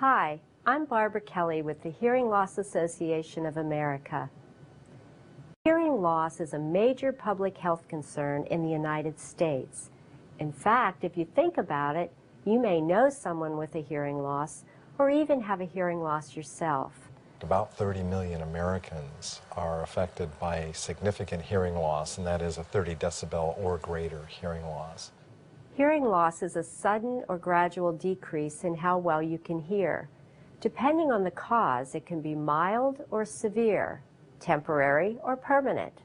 Hi, I'm Barbara Kelly with the Hearing Loss Association of America. Hearing loss is a major public health concern in the United States. In fact, if you think about it, you may know someone with a hearing loss or even have a hearing loss yourself. About 30 million Americans are affected by significant hearing loss, and that is a 30 decibel or greater hearing loss. Hearing loss is a sudden or gradual decrease in how well you can hear. Depending on the cause, it can be mild or severe, temporary or permanent.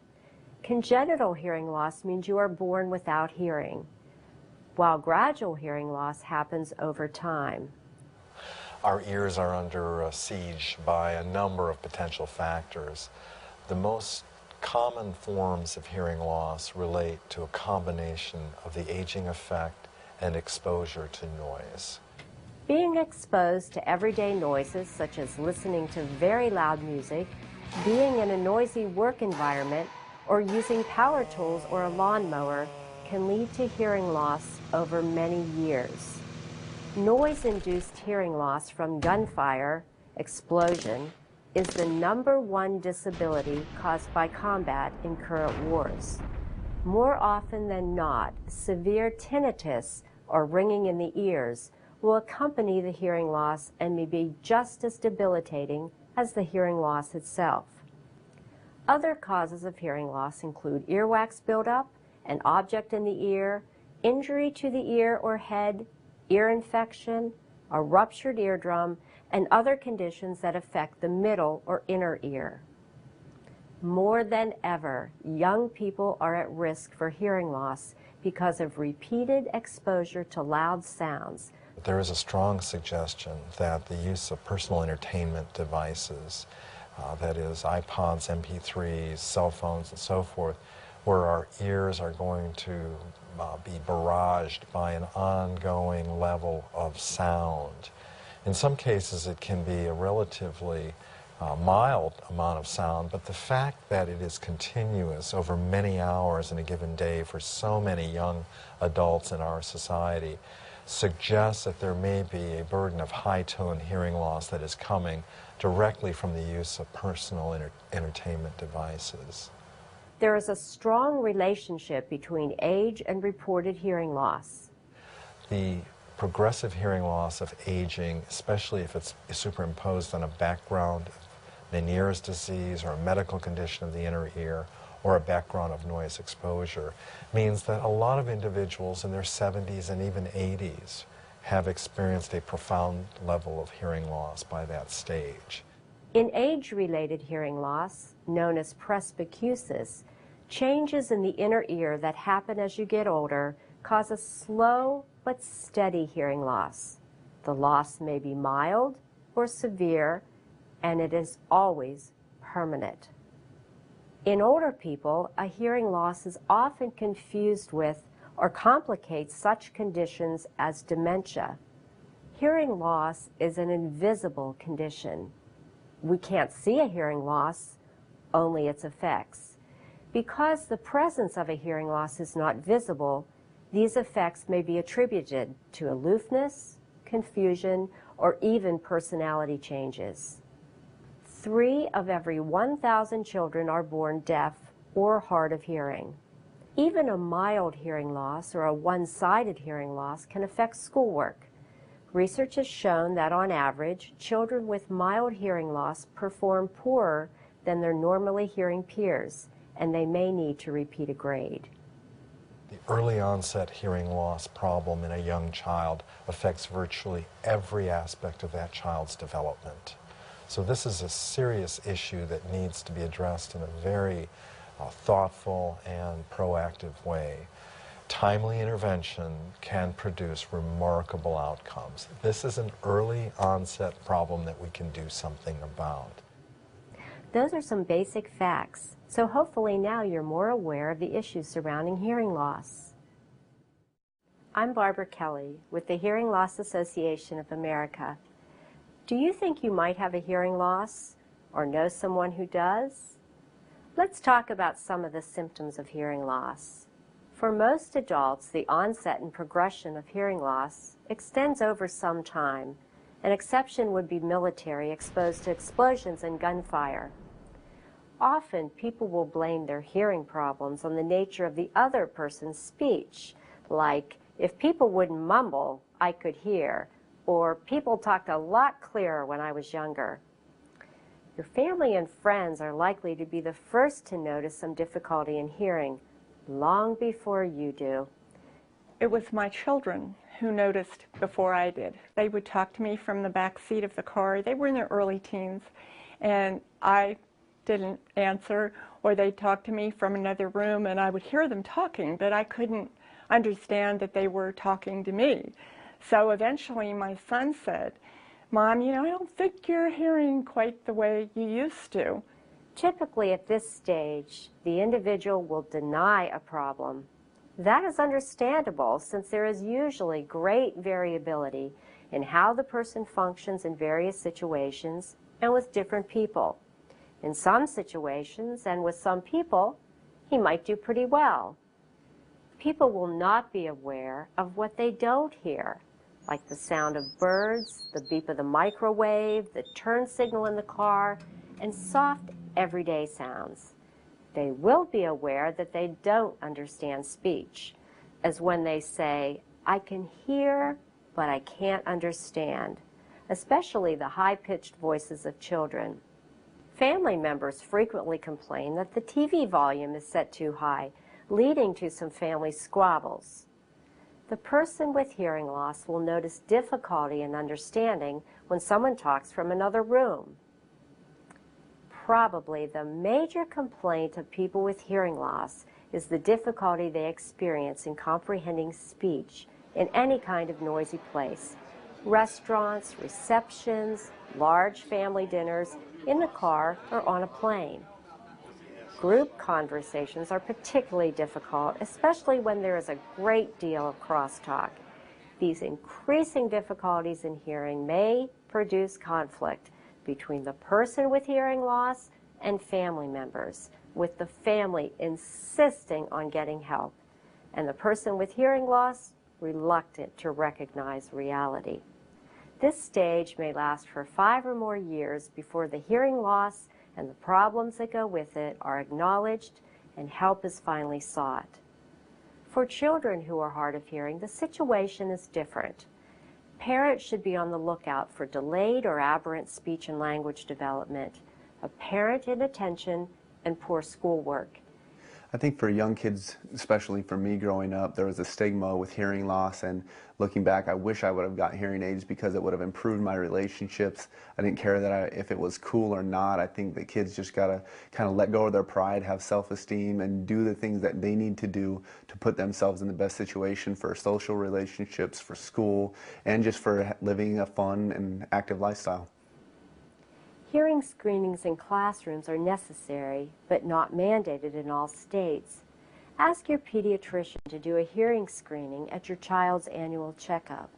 Congenital hearing loss means you are born without hearing, while gradual hearing loss happens over time. Our ears are under siege by a number of potential factors. The most common forms of hearing loss relate to a combination of the aging effect and exposure to noise. Being exposed to everyday noises, such as listening to very loud music, being in a noisy work environment, or using power tools or a lawnmower can lead to hearing loss over many years. Noise-induced hearing loss from gunfire, explosion, is the #1 disability caused by combat in current wars. More often than not, severe tinnitus, or ringing in the ears, will accompany the hearing loss and may be just as debilitating as the hearing loss itself. Other causes of hearing loss include earwax buildup, an object in the ear, injury to the ear or head, ear infection, a ruptured eardrum, and other conditions that affect the middle or inner ear. More than ever, young people are at risk for hearing loss because of repeated exposure to loud sounds. There is a strong suggestion that the use of personal entertainment devices, that is iPods, MP3s, cell phones, and so forth, where our ears are going to be barraged by an ongoing level of sound. In some cases, it can be a relatively mild amount of sound, but the fact that it is continuous over many hours in a given day for so many young adults in our society suggests that there may be a burden of high-tone hearing loss that is coming directly from the use of personal entertainment devices. There is a strong relationship between age and reported hearing loss. The progressive hearing loss of aging, especially if it's superimposed on a background of Meniere's disease or a medical condition of the inner ear or a background of noise exposure, means that a lot of individuals in their 70s and even 80s have experienced a profound level of hearing loss by that stage. In age-related hearing loss, known as presbycusis, changes in the inner ear that happen as you get older cause a slow but steady hearing loss. The loss may be mild or severe, and it is always permanent. In older people, a hearing loss is often confused with or complicates such conditions as dementia. Hearing loss is an invisible condition. We can't see a hearing loss, only its effects. Because the presence of a hearing loss is not visible, these effects may be attributed to aloofness, confusion, or even personality changes. 3 of every 1,000 children are born deaf or hard of hearing. Even a mild hearing loss or a one-sided hearing loss can affect schoolwork. Research has shown that on average, children with mild hearing loss perform poorer than their normally hearing peers, and they may need to repeat a grade. The early onset hearing loss problem in a young child affects virtually every aspect of that child's development. So this is a serious issue that needs to be addressed in a very thoughtful and proactive way. Timely intervention can produce remarkable outcomes. This is an early onset problem that we can do something about. Those are some basic facts, so hopefully now you're more aware of the issues surrounding hearing loss. I'm Barbara Kelly with the Hearing Loss Association of America. Do you think you might have a hearing loss or know someone who does? Let's talk about some of the symptoms of hearing loss. For most adults, the onset and progression of hearing loss extends over some time, An exception would be military exposed to explosions and gunfire. Often, people will blame their hearing problems on the nature of the other person's speech, like, if people wouldn't mumble, I could hear, or people talked a lot clearer when I was younger. Your family and friends are likely to be the first to notice some difficulty in hearing, long before you do. It was my children who noticed before I did. They would talk to me from the back seat of the car. They were in their early teens, and I didn't answer, or they'd talk to me from another room, and I would hear them talking, but I couldn't understand that they were talking to me. So eventually my son said, Mom, I don't think you're hearing quite the way you used to. Typically at this stage, the individual will deny a problem. That is understandable since there is usually great variability in how the person functions in various situations and with different people. In some situations and with some people, he might do pretty well. People will not be aware of what they don't hear, like the sound of birds, the beep of the microwave, the turn signal in the car, and soft everyday sounds. They will be aware that they don't understand speech, as when they say, I can hear, but I can't understand, especially the high-pitched voices of children. Family members frequently complain that the TV volume is set too high, leading to some family squabbles. The person with hearing loss will notice difficulty in understanding when someone talks from another room. Probably the major complaint of people with hearing loss is the difficulty they experience in comprehending speech in any kind of noisy place. Restaurants, receptions, large family dinners, in the car, or on a plane. Group conversations are particularly difficult, especially when there is a great deal of crosstalk. These increasing difficulties in hearing may produce conflict between the person with hearing loss and family members, with the family insisting on getting help, and the person with hearing loss reluctant to recognize reality. This stage may last for 5 or more years before the hearing loss and the problems that go with it are acknowledged and help is finally sought. For children who are hard of hearing, the situation is different. Parents should be on the lookout for delayed or aberrant speech and language development, apparent inattention, and poor schoolwork. I think for young kids, especially for me growing up, there was a stigma with hearing loss, and looking back, I wish I would have got hearing aids because it would have improved my relationships. I didn't care if it was cool or not. I think that kids just gotta kind of let go of their pride, have self-esteem, and do the things that they need to do to put themselves in the best situation for social relationships, for school, and just for living a fun and active lifestyle. Hearing screenings in classrooms are necessary, but not mandated in all states. Ask your pediatrician to do a hearing screening at your child's annual checkup.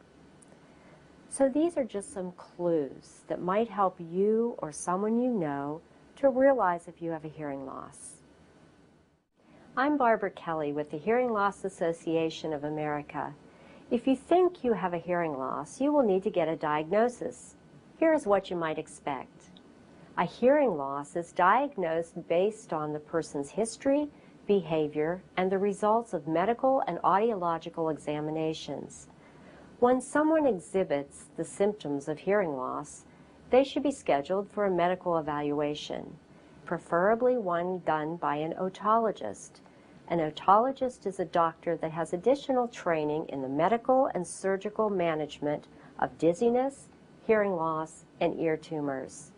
So these are just some clues that might help you or someone you know to realize if you have a hearing loss. I'm Barbara Kelly with the Hearing Loss Association of America. If you think you have a hearing loss, you will need to get a diagnosis. Here's what you might expect. A hearing loss is diagnosed based on the person's history, behavior, and the results of medical and audiological examinations. When someone exhibits the symptoms of hearing loss, they should be scheduled for a medical evaluation, preferably one done by an otologist. An otologist is a doctor that has additional training in the medical and surgical management of dizziness, hearing loss, and ear tumors.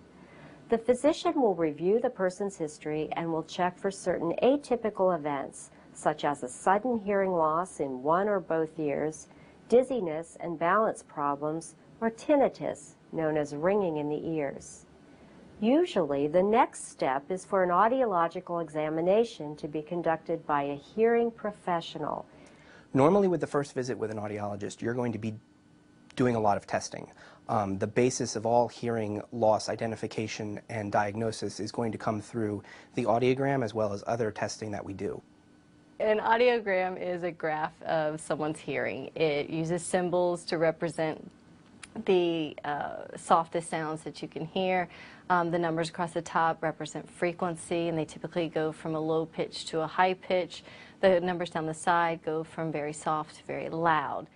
The physician will review the person's history and will check for certain atypical events, such as a sudden hearing loss in one or both ears, dizziness and balance problems, or tinnitus, known as ringing in the ears. Usually, the next step is for an audiological examination to be conducted by a hearing professional. Normally, with the first visit with an audiologist, you're going to be doing a lot of testing. The basis of all hearing loss identification and diagnosis is going to come through the audiogram as well as other testing that we do. An audiogram is a graph of someone's hearing. It uses symbols to represent the softest sounds that you can hear. The numbers across the top represent frequency, and they typically go from a low pitch to a high pitch. The numbers down the side go from very soft to very loud.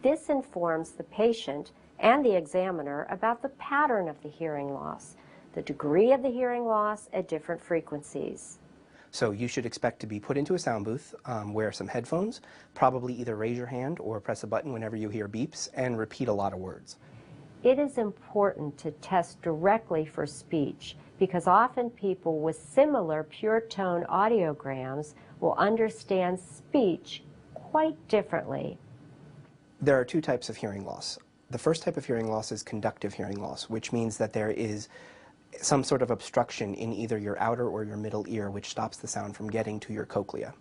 This informs the patient and the examiner about the pattern of the hearing loss, the degree of the hearing loss at different frequencies. So you should expect to be put into a sound booth, wear some headphones, probably either raise your hand or press a button whenever you hear beeps, and repeat a lot of words. It is important to test directly for speech because often people with similar pure tone audiograms will understand speech quite differently. There are two types of hearing loss. The first type of hearing loss is conductive hearing loss, which means that there is some sort of obstruction in either your outer or your middle ear which stops the sound from getting to your cochlea.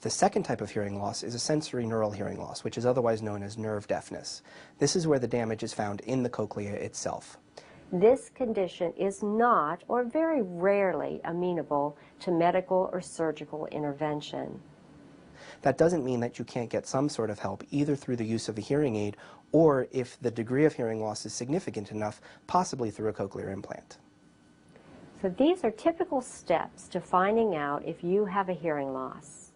The second type of hearing loss is a sensory neural hearing loss, which is otherwise known as nerve deafness. This is where the damage is found in the cochlea itself. This condition is not, or very rarely, amenable to medical or surgical intervention. That doesn't mean that you can't get some sort of help either through the use of a hearing aid or, if the degree of hearing loss is significant enough, possibly through a cochlear implant. So these are typical steps to finding out if you have a hearing loss.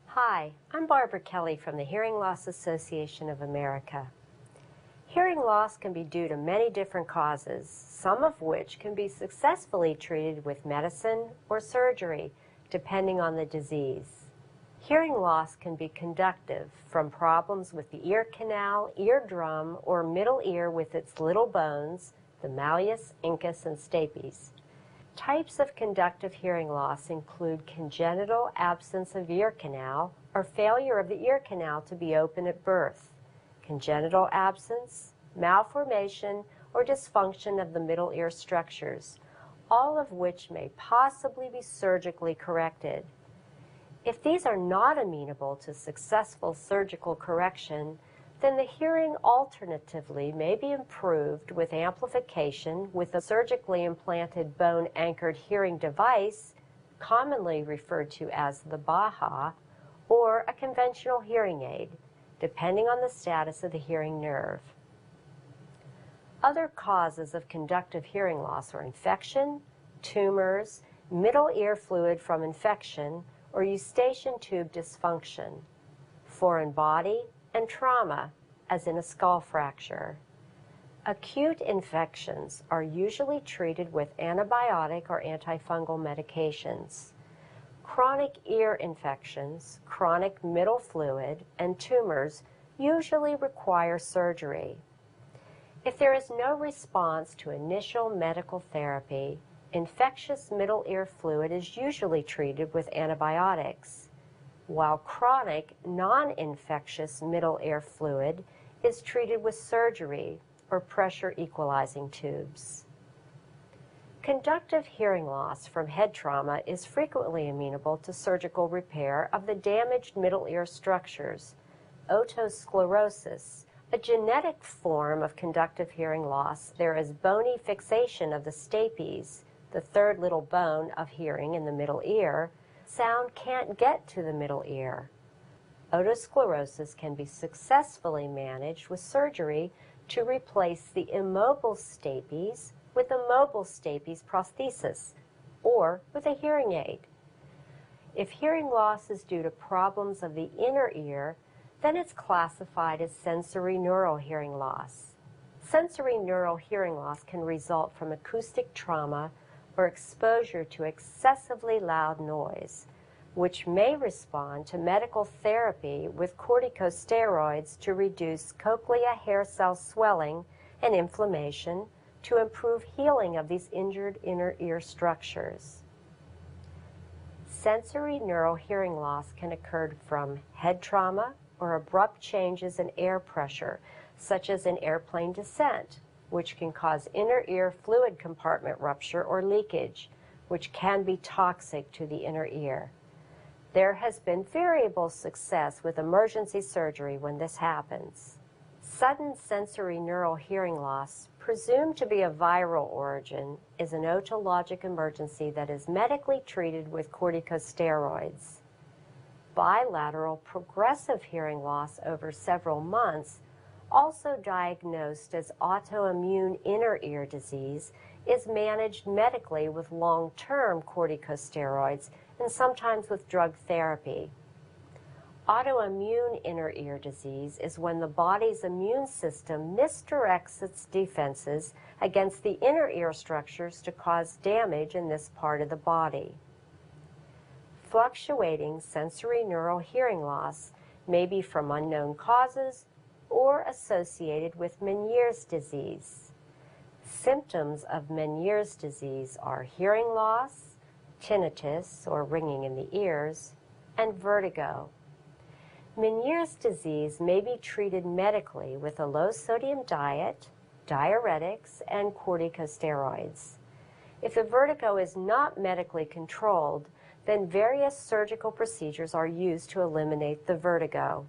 Hi, I'm Barbara Kelly from the Hearing Loss Association of America. Hearing loss can be due to many different causes, some of which can be successfully treated with medicine or surgery, depending on the disease. Hearing loss can be conductive from problems with the ear canal, eardrum, or middle ear with its little bones, the malleus, incus, and stapes. Types of conductive hearing loss include congenital absence of ear canal or failure of the ear canal to be open at birth, congenital absence, malformation, or dysfunction of the middle ear structures, all of which may possibly be surgically corrected. If these are not amenable to successful surgical correction, then the hearing alternatively may be improved with amplification with a surgically implanted bone-anchored hearing device, commonly referred to as the BAHA, or a conventional hearing aid, depending on the status of the hearing nerve. Other causes of conductive hearing loss are infection, tumors, middle ear fluid from infection, or eustachian tube dysfunction, foreign body, and trauma, as in a skull fracture. Acute infections are usually treated with antibiotic or antifungal medications. Chronic ear infections, chronic middle fluid, and tumors usually require surgery. If there is no response to initial medical therapy, infectious middle ear fluid is usually treated with antibiotics, while chronic non-infectious middle ear fluid is treated with surgery or pressure equalizing tubes. Conductive hearing loss from head trauma is frequently amenable to surgical repair of the damaged middle ear structures. Otosclerosis, a genetic form of conductive hearing loss, there is bony fixation of the stapes, the third little bone of hearing in the middle ear. Sound can't get to the middle ear. Otosclerosis can be successfully managed with surgery to replace the immobile stapes with a mobile stapes prosthesis, or with a hearing aid. If hearing loss is due to problems of the inner ear, then it's classified as sensory neural hearing loss. Sensory neural hearing loss can result from acoustic trauma or exposure to excessively loud noise, which may respond to medical therapy with corticosteroids to reduce cochlea hair cell swelling and inflammation to improve healing of these injured inner ear structures. Sensory neural hearing loss can occur from head trauma or abrupt changes in air pressure, such as in airplane descent, which can cause inner ear fluid compartment rupture or leakage, which can be toxic to the inner ear. There has been variable success with emergency surgery when this happens. Sudden sensory neural hearing loss, presumed to be of viral origin, is an otologic emergency that is medically treated with corticosteroids. Bilateral progressive hearing loss over several months, also diagnosed as autoimmune inner ear disease, is managed medically with long-term corticosteroids and sometimes with drug therapy. Autoimmune inner ear disease is when the body's immune system misdirects its defenses against the inner ear structures to cause damage in this part of the body. Fluctuating sensory neural hearing loss may be from unknown causes or associated with Meniere's disease. Symptoms of Meniere's disease are hearing loss, tinnitus, or ringing in the ears, and vertigo. Meniere's disease may be treated medically with a low-sodium diet, diuretics, and corticosteroids. If the vertigo is not medically controlled, then various surgical procedures are used to eliminate the vertigo.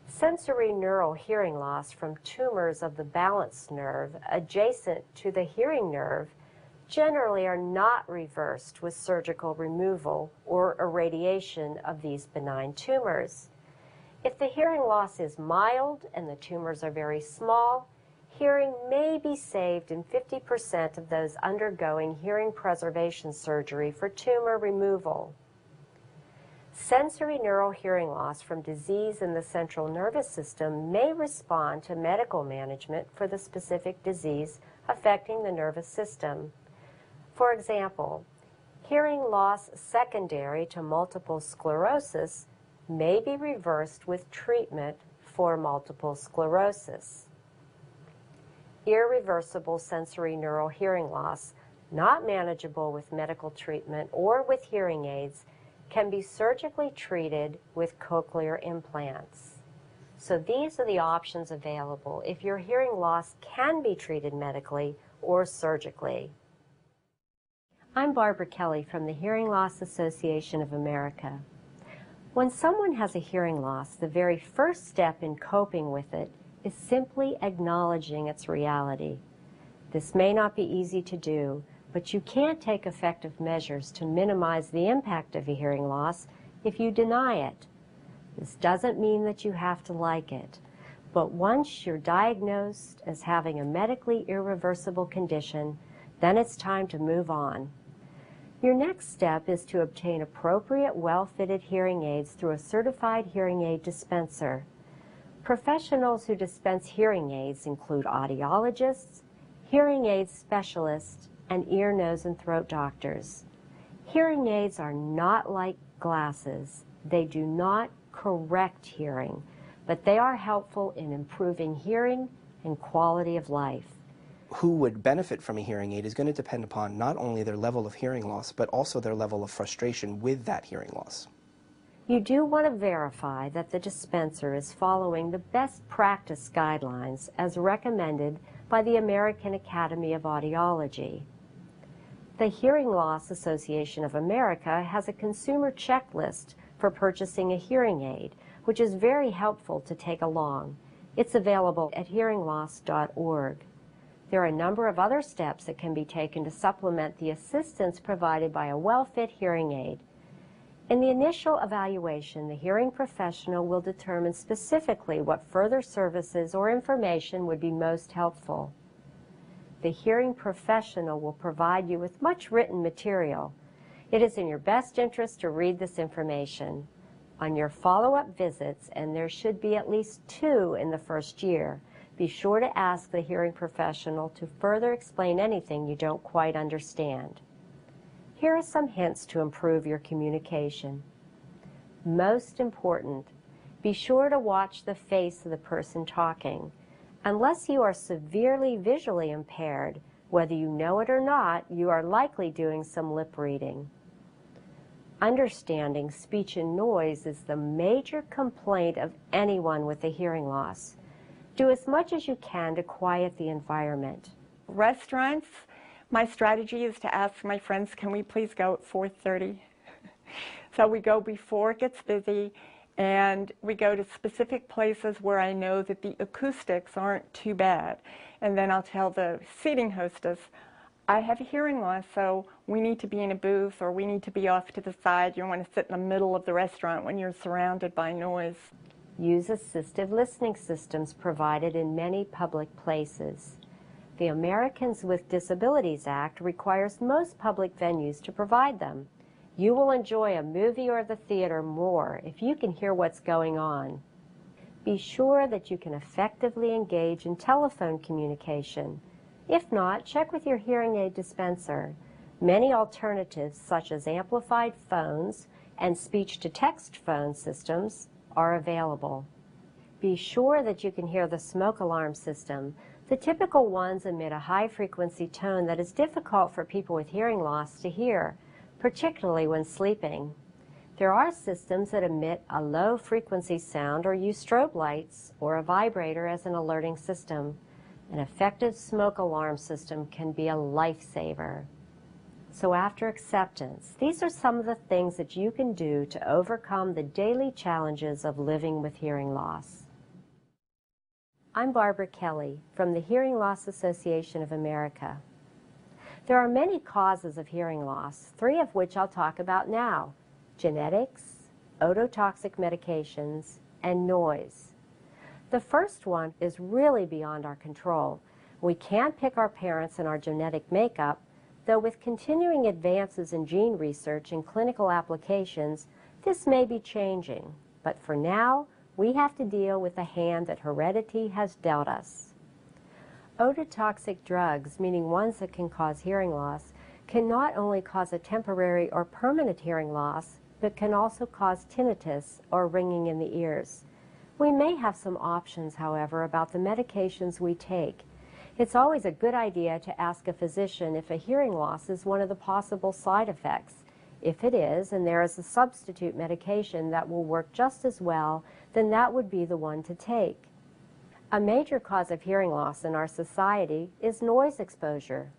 Sensory neural hearing loss from tumors of the balance nerve adjacent to the hearing nerve generally are not reversed with surgical removal or irradiation of these benign tumors. If the hearing loss is mild and the tumors are very small, hearing may be saved in 50% of those undergoing hearing preservation surgery for tumor removal. Sensory neural hearing loss from disease in the central nervous system may respond to medical management for the specific disease affecting the nervous system. For example, hearing loss secondary to multiple sclerosis may be reversed with treatment for multiple sclerosis. Irreversible sensory neural hearing loss, not manageable with medical treatment or with hearing aids, can be surgically treated with cochlear implants. So these are the options available if your hearing loss can be treated medically or surgically. I'm Barbara Kelly from the Hearing Loss Association of America. When someone has a hearing loss, the very first step in coping with it is simply acknowledging its reality. This may not be easy to do, but you can't take effective measures to minimize the impact of a hearing loss if you deny it. This doesn't mean that you have to like it, but once you're diagnosed as having a medically irreversible condition, then it's time to move on. Your next step is to obtain appropriate, well-fitted hearing aids through a certified hearing aid dispenser. Professionals who dispense hearing aids include audiologists, hearing aid specialists, and ear, nose, and throat doctors. Hearing aids are not like glasses. They do not correct hearing, but they are helpful in improving hearing and quality of life. Who would benefit from a hearing aid is going to depend upon not only their level of hearing loss, but also their level of frustration with that hearing loss. You do want to verify that the dispenser is following the best practice guidelines as recommended by the American Academy of Audiology. The Hearing Loss Association of America has a consumer checklist for purchasing a hearing aid, which is very helpful to take along. It's available at hearingloss.org. There are a number of other steps that can be taken to supplement the assistance provided by a well-fit hearing aid. In the initial evaluation, the hearing professional will determine specifically what further services or information would be most helpful. The hearing professional will provide you with much written material. It is in your best interest to read this information. On your follow-up visits, and there should be at least 2 in the first year, be sure to ask the hearing professional to further explain anything you don't quite understand. Here are some hints to improve your communication. Most important, be sure to watch the face of the person talking. Unless you are severely visually impaired, whether you know it or not, you are likely doing some lip reading. Understanding speech and noise is the major complaint of anyone with a hearing loss. Do as much as you can to quiet the environment. Restaurants, my strategy is to ask my friends, can we please go at 4:30? So we go before it gets busy, and we go to specific places where I know that the acoustics aren't too bad. And then I'll tell the seating hostess, I have a hearing loss, so we need to be in a booth, or we need to be off to the side. You don't want to sit in the middle of the restaurant when you're surrounded by noise. Use assistive listening systems provided in many public places. The Americans with Disabilities Act requires most public venues to provide them. You will enjoy a movie or the theater more if you can hear what's going on. Be sure that you can effectively engage in telephone communication. If not, check with your hearing aid dispenser. Many alternatives, such as amplified phones and speech-to-text phone systems, are available. Be sure that you can hear the smoke alarm system. The typical ones emit a high-frequency tone that is difficult for people with hearing loss to hear, particularly when sleeping. There are systems that emit a low-frequency sound or use strobe lights or a vibrator as an alerting system. An effective smoke alarm system can be a lifesaver. So after acceptance, these are some of the things that you can do to overcome the daily challenges of living with hearing loss. I'm Barbara Kelly from the Hearing Loss Association of America. There are many causes of hearing loss, 3 of which I'll talk about now: genetics, ototoxic medications, and noise. The first one is really beyond our control. We can't pick our parents and our genetic makeup, though with continuing advances in gene research and clinical applications, this may be changing. But for now, we have to deal with the hand that heredity has dealt us. Ototoxic drugs, meaning ones that can cause hearing loss, can not only cause a temporary or permanent hearing loss, but can also cause tinnitus or ringing in the ears. We may have some options, however, about the medications we take. It's always a good idea to ask a physician if a hearing loss is one of the possible side effects. If it is, and there is a substitute medication that will work just as well, then that would be the one to take. A major cause of hearing loss in our society is noise exposure.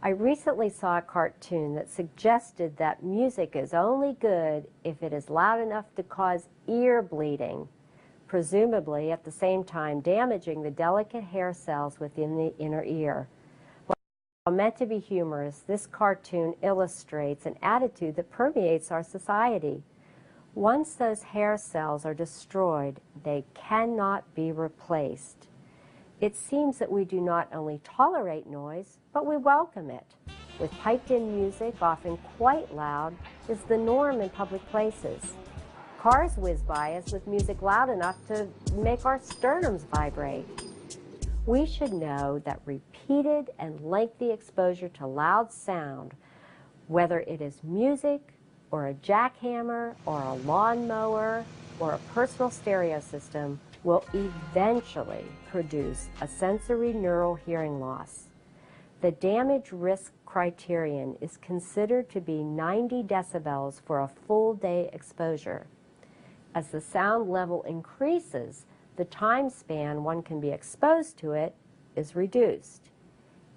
I recently saw a cartoon that suggested that music is only good if it is loud enough to cause ear bleeding, presumably at the same time damaging the delicate hair cells within the inner ear. While meant to be humorous, this cartoon illustrates an attitude that permeates our society. Once those hair cells are destroyed, they cannot be replaced. It seems that we do not only tolerate noise, but we welcome it. With piped-in music, often quite loud, is the norm in public places. Cars whiz by us with music loud enough to make our sternums vibrate. We should know that repeated and lengthy exposure to loud sound, whether it is music or a jackhammer or a lawnmower or a personal stereo system, will eventually produce a sensory neural hearing loss. The damage risk criterion is considered to be 90 decibels for a full day exposure. As the sound level increases, the time span one can be exposed to it is reduced.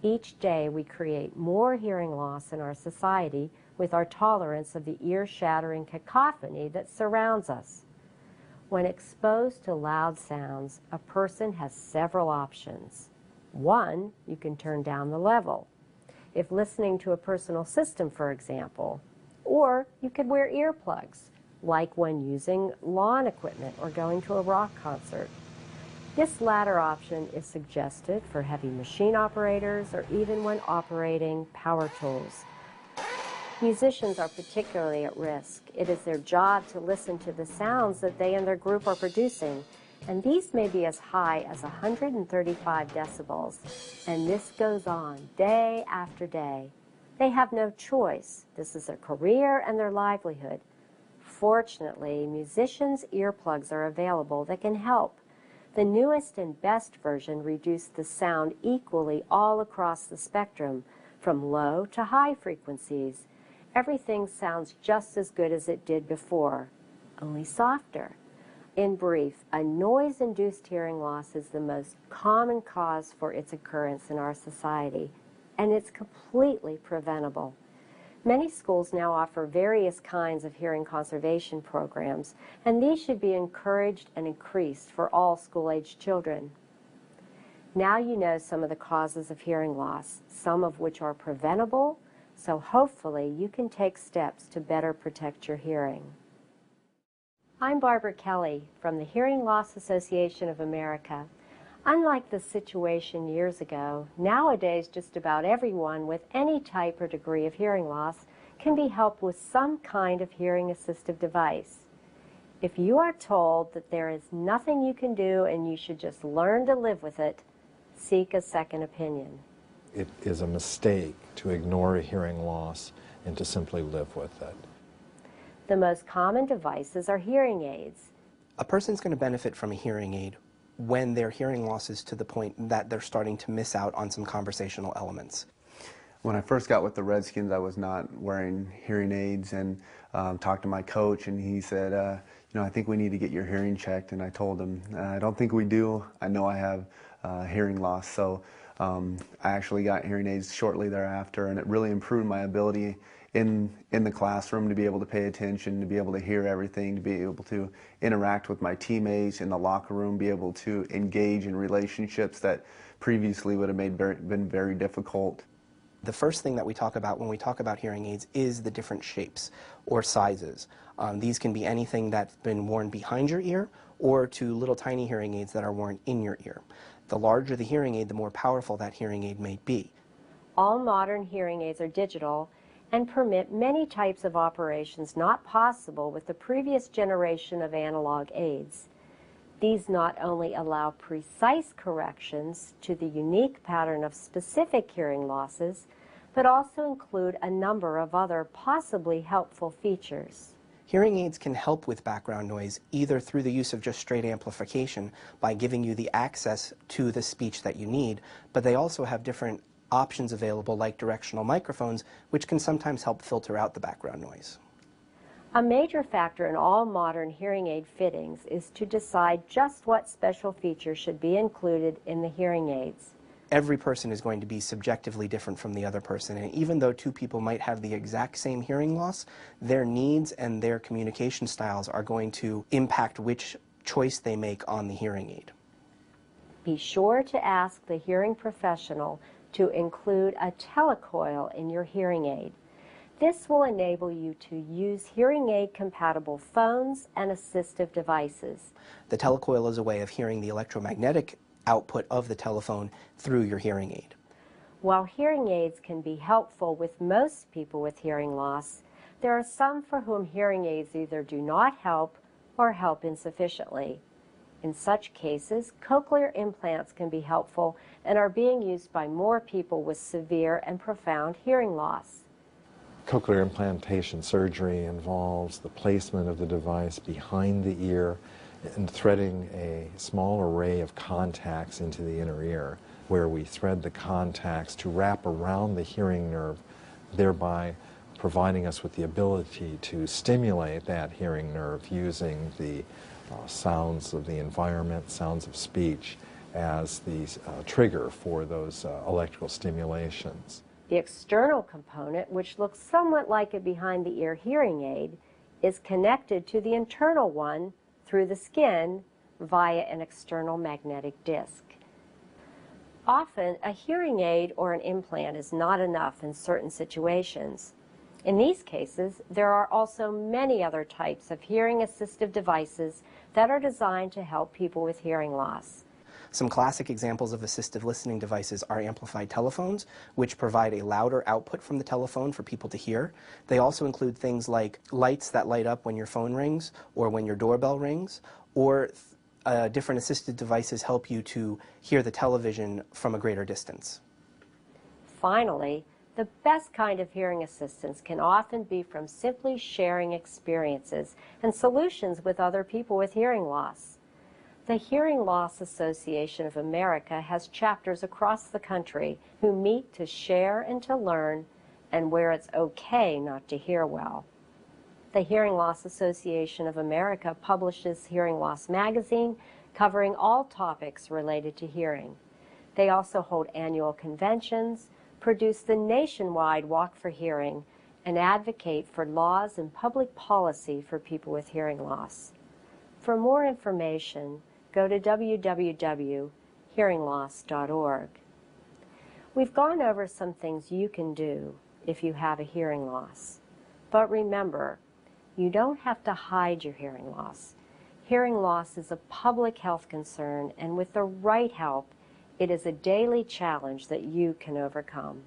Each day we create more hearing loss in our society with our tolerance of the ear-shattering cacophony that surrounds us. When exposed to loud sounds, a person has several options. 1, you can turn down the level, if listening to a personal system, for example, or you could wear earplugs, like when using lawn equipment or going to a rock concert. This latter option is suggested for heavy machine operators or even when operating power tools. Musicians are particularly at risk. It is their job to listen to the sounds that they and their group are producing, and these may be as high as 135 decibels, and this goes on day after day. They have no choice. This is their career and their livelihood. Fortunately, musicians' earplugs are available that can help. The newest and best version reduce the sound equally all across the spectrum, from low to high frequencies. Everything sounds just as good as it did before, only softer. In brief, a noise-induced hearing loss is the most common cause for its occurrence in our society, and it's completely preventable. Many schools now offer various kinds of hearing conservation programs, and these should be encouraged and increased for all school-aged children. Now you know some of the causes of hearing loss, some of which are preventable, so hopefully you can take steps to better protect your hearing. I'm Barbara Kelly from the Hearing Loss Association of America. Unlike the situation years ago, nowadays just about everyone with any type or degree of hearing loss can be helped with some kind of hearing assistive device. If you are told that there is nothing you can do and you should just learn to live with it, seek a second opinion. It is a mistake to ignore a hearing loss and to simply live with it. The most common devices are hearing aids. A person's going to benefit from a hearing aid when their hearing loss is to the point that they're starting to miss out on some conversational elements. When I first got with the Redskins, I was not wearing hearing aids, and talked to my coach, and he said, you know, I think we need to get your hearing checked. And I told him, I don't think we do. I know I have hearing loss. So I actually got hearing aids shortly thereafter, and it really improved my ability in the classroom to be able to pay attention, to be able to hear everything, to be able to interact with my teammates in the locker room, be able to engage in relationships that previously would have been very difficult. The first thing that we talk about when we talk about hearing aids is the different shapes or sizes. These can be anything that's been worn behind your ear or to little tiny hearing aids that are worn in your ear. The larger the hearing aid, the more powerful that hearing aid may be. All modern hearing aids are digital and permit many types of operations not possible with the previous generation of analog aids. These not only allow precise corrections to the unique pattern of specific hearing losses, but also include a number of other possibly helpful features. Hearing aids can help with background noise either through the use of just straight amplification by giving you the access to the speech that you need, but they also have different options available like directional microphones, which can sometimes help filter out the background noise. A major factor in all modern hearing aid fittings is to decide just what special features should be included in the hearing aids. Every person is going to be subjectively different from the other person, and even though two people might have the exact same hearing loss, their needs and their communication styles are going to impact which choice they make on the hearing aid. Be sure to ask the hearing professional to include a telecoil in your hearing aid. This will enable you to use hearing aid compatible phones and assistive devices. The telecoil is a way of hearing the electromagnetic output of the telephone through your hearing aid. While hearing aids can be helpful with most people with hearing loss, there are some for whom hearing aids either do not help or help insufficiently. In such cases, cochlear implants can be helpful and are being used by more people with severe and profound hearing loss. Cochlear implantation surgery involves the placement of the device behind the ear and threading a small array of contacts into the inner ear, where we thread the contacts to wrap around the hearing nerve, thereby providing us with the ability to stimulate that hearing nerve using the sounds of the environment, sounds of speech, as the trigger for those electrical stimulations. The external component, which looks somewhat like a behind-the-ear hearing aid, is connected to the internal one through the skin via an external magnetic disc. Often, a hearing aid or an implant is not enough in certain situations. In these cases, there are also many other types of hearing assistive devices that are designed to help people with hearing loss. Some classic examples of assistive listening devices are amplified telephones, which provide a louder output from the telephone for people to hear. They also include things like lights that light up when your phone rings or when your doorbell rings, or different assistive devices help you to hear the television from a greater distance. Finally, the best kind of hearing assistance can often be from simply sharing experiences and solutions with other people with hearing loss. The Hearing Loss Association of America has chapters across the country who meet to share and to learn, and where it's okay not to hear well. The Hearing Loss Association of America publishes Hearing Loss magazine, covering all topics related to hearing. They also hold annual conventions, produce the nationwide Walk for Hearing, and advocate for laws and public policy for people with hearing loss. For more information, go to www.hearingloss.org. We've gone over some things you can do if you have a hearing loss. But remember, You don't have to hide your hearing loss. Hearing loss is a public health concern, and with the right help, it is a daily challenge that you can overcome.